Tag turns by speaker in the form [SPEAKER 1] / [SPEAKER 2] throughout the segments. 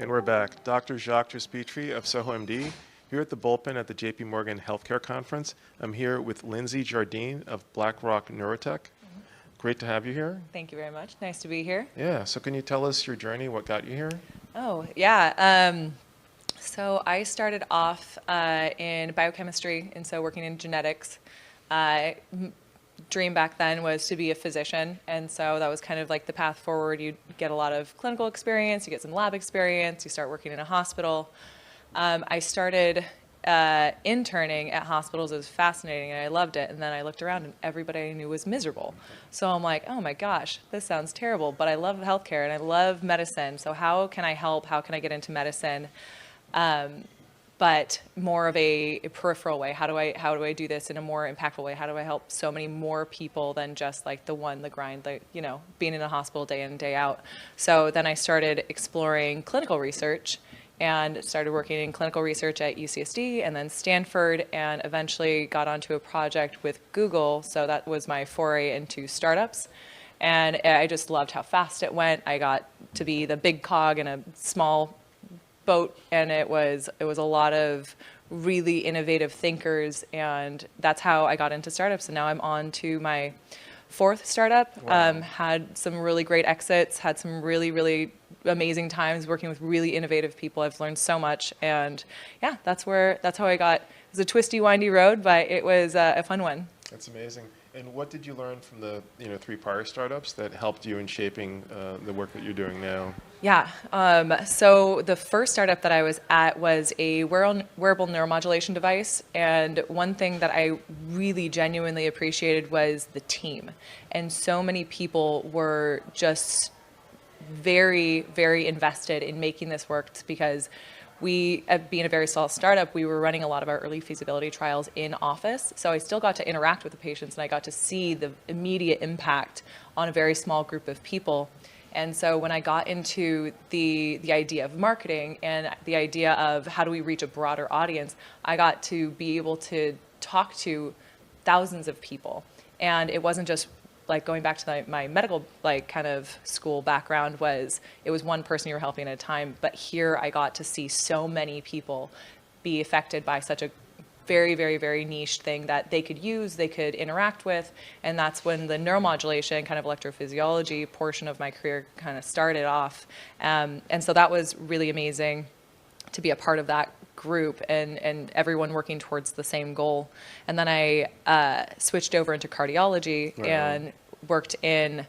[SPEAKER 1] And we're back. Dr. Jacques Trespitri of Soho MD, here at the Bullpen at the JP Morgan Healthcare Conference. I'm here with Lindsey Jardine of BlackRock Neurotech. Great to have you here.
[SPEAKER 2] Thank you very much. Nice to be here.
[SPEAKER 1] Yeah, so can you tell us your journey, what got you here?
[SPEAKER 2] Oh, yeah. So I started off in biochemistry, and so working in genetics. Dream back then was to be a physician, and so that was kind of like the path forward. You get a lot of clinical experience, you get some lab experience, you start working in a hospital. I started interning at hospitals. It was fascinating, and I loved it. And then I looked around, and everybody I knew was miserable. So I'm like, oh my gosh, this sounds terrible, but I love healthcare, and I love medicine. So how can I help? How can I get into medicine? But more of a peripheral way. How do I do this in a more impactful way? How do I help so many more people than just like the grind, being in a hospital day in and day out? So then I started exploring clinical research and started working in clinical research at UCSD and then Stanford, and eventually got onto a project with Google. So that was my foray into startups. And I just loved how fast it went. I got to be the big cog in a small boat, and it was a lot of really innovative thinkers, and that's how I got into startups. And now I'm on to my fourth startup.
[SPEAKER 1] Wow.
[SPEAKER 2] Had some really great exits, had some really, really amazing times working with really innovative people. I've learned so much, and yeah, that's how I got. It was a twisty, windy road, but it was a fun one.
[SPEAKER 1] That's amazing. And what did you learn from the 3 prior startups that helped you in shaping the work that you're doing now?
[SPEAKER 2] Yeah. So the first startup that I was at was a wearable neuromodulation device. And one thing that I really genuinely appreciated was the team. And so many people were just very, very invested in making this work, because we, being a very small startup, we were running a lot of our early feasibility trials in office. So I still got to interact with the patients, and I got to see the immediate impact on a very small group of people. And so when I got into the idea of marketing and the idea of how do we reach a broader audience, I got to be able to talk to thousands of people. And it wasn't just like going back to my medical kind of school background, it was one person you were helping at a time. But here I got to see so many people be affected by such a very, very, very niche thing that they could use, they could interact with. And that's when the neuromodulation kind of electrophysiology portion of my career kind of started off. And so that was really amazing to be a part of that group and everyone working towards the same goal. And then I switched over into cardiology. Wow. And worked in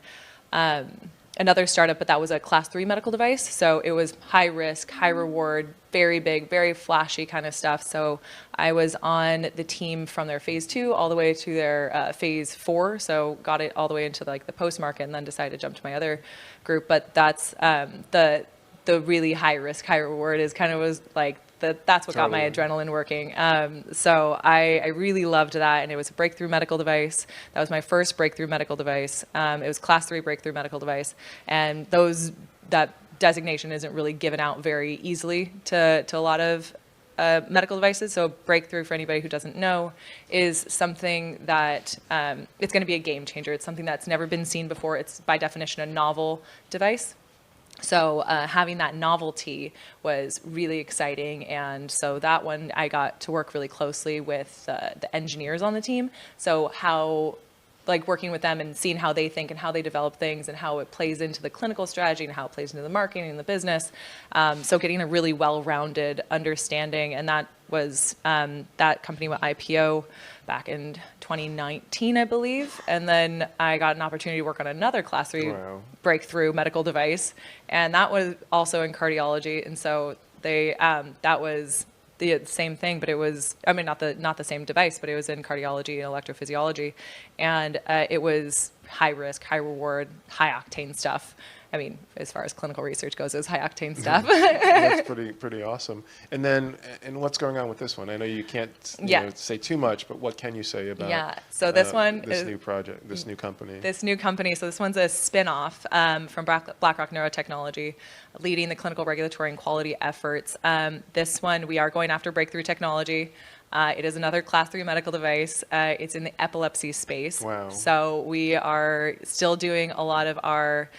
[SPEAKER 2] another startup, but that was a class 3 medical device. So it was high risk, high reward, very big, very flashy kind of stuff. So I was on the team from their phase 2 all the way to their phase 4. So got it all the way into the post-market, and then decided to jump to my other group. But that's the really high risk, high reward is kind of was that's what got my adrenaline working. So I really loved that, and it was a breakthrough medical device. That was my first breakthrough medical device. It was class 3 breakthrough medical device, and that designation isn't really given out very easily to a lot of medical devices. So breakthrough, for anybody who doesn't know, is something that it's going to be a game changer. It's something that's never been seen before. It's by definition a novel device. So having that novelty was really exciting, and so that one I got to work really closely with the engineers on the team. So how, working with them and seeing how they think and how they develop things and how it plays into the clinical strategy and how it plays into the marketing and the business. So getting a really well-rounded understanding, and that was that company went IPO back in 2019, I believe. And then I got an opportunity to work on another class 3 breakthrough medical device. And that was also in cardiology. And so that was the same thing, but it was, not the same device, but it was in cardiology and electrophysiology. And it was high risk, high reward, high octane stuff. As far as clinical research goes, it was high octane stuff.
[SPEAKER 1] That's pretty awesome. And then, what's going on with this one? I know you can't say too much, but what can you say about
[SPEAKER 2] so this one
[SPEAKER 1] this new project, this new company?
[SPEAKER 2] This new company, so this one's a spin-off from BlackRock Neurotechnology, leading the clinical regulatory and quality efforts. This one, we are going after breakthrough technology. It is another Class 3 medical device. It's in the epilepsy space.
[SPEAKER 1] Wow.
[SPEAKER 2] So we are still doing a lot of our,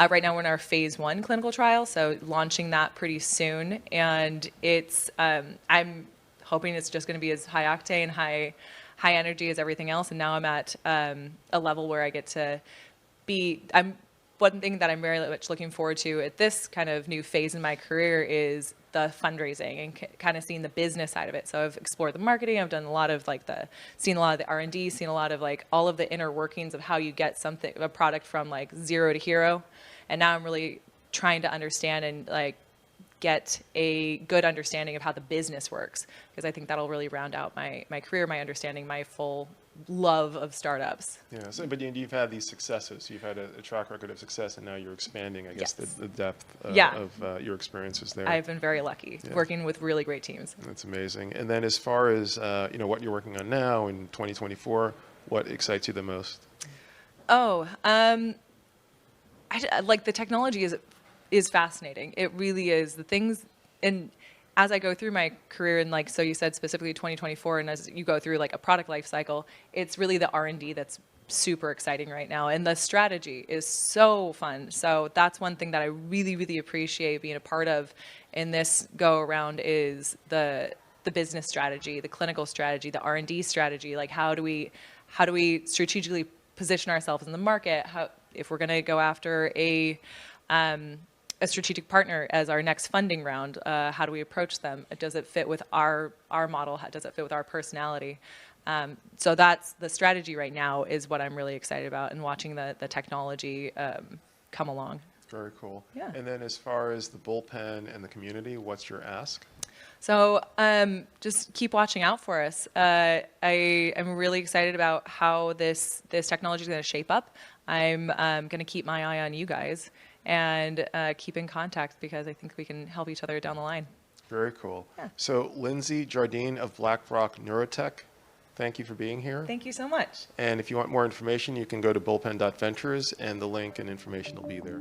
[SPEAKER 2] right now we're in our phase 1 clinical trial, so launching that pretty soon. And it's, I'm hoping it's just going to be as high octane, high energy as everything else. And now I'm at a level where I get to one thing that I'm very much looking forward to at this kind of new phase in my career is the fundraising and kind of seeing the business side of it. So I've explored the marketing. I've done a lot of seen a lot of the R&D, seen a lot of all of the inner workings of how you get a product from zero to hero. And now I'm really trying to understand and get a good understanding of how the business works, because I think that'll really round out my career, my understanding, my full love of startups.
[SPEAKER 1] Yeah, but you've had these successes. You've had a track record of success, and now you're expanding, I guess,
[SPEAKER 2] Yes.
[SPEAKER 1] the depth of your experiences there.
[SPEAKER 2] I've been very lucky working with really great teams.
[SPEAKER 1] That's amazing. And then as far as what you're working on now in 2024, what excites you the most?
[SPEAKER 2] Oh, the technology is fascinating. It really is. The things, and as I go through my career, and so you said specifically 2024, and as you go through a product life cycle, it's really the R&D that's super exciting right now, and the strategy is so fun. So that's one thing that I really, really appreciate being a part of in this go around is the business strategy, the clinical strategy, the R&D strategy. How do we strategically position ourselves in the market? If we're going to go after a strategic partner as our next funding round, how do we approach them? Does it fit with our model? Does it fit with our personality? So that's the strategy right now is what I'm really excited about, and watching the technology come along.
[SPEAKER 1] Very cool.
[SPEAKER 2] Yeah.
[SPEAKER 1] And then as far as the bullpen and the community, what's your ask?
[SPEAKER 2] So just keep watching out for us. I am really excited about how this technology is going to shape up. I'm going to keep my eye on you guys and keep in contact, because I think we can help each other down the line.
[SPEAKER 1] Very cool.
[SPEAKER 2] Yeah.
[SPEAKER 1] So Lindsey Jardine of BlackRock Neurotech, thank you for being here.
[SPEAKER 2] Thank you so much.
[SPEAKER 1] And if you want more information, you can go to bullpen.ventures, and the link and information will be there.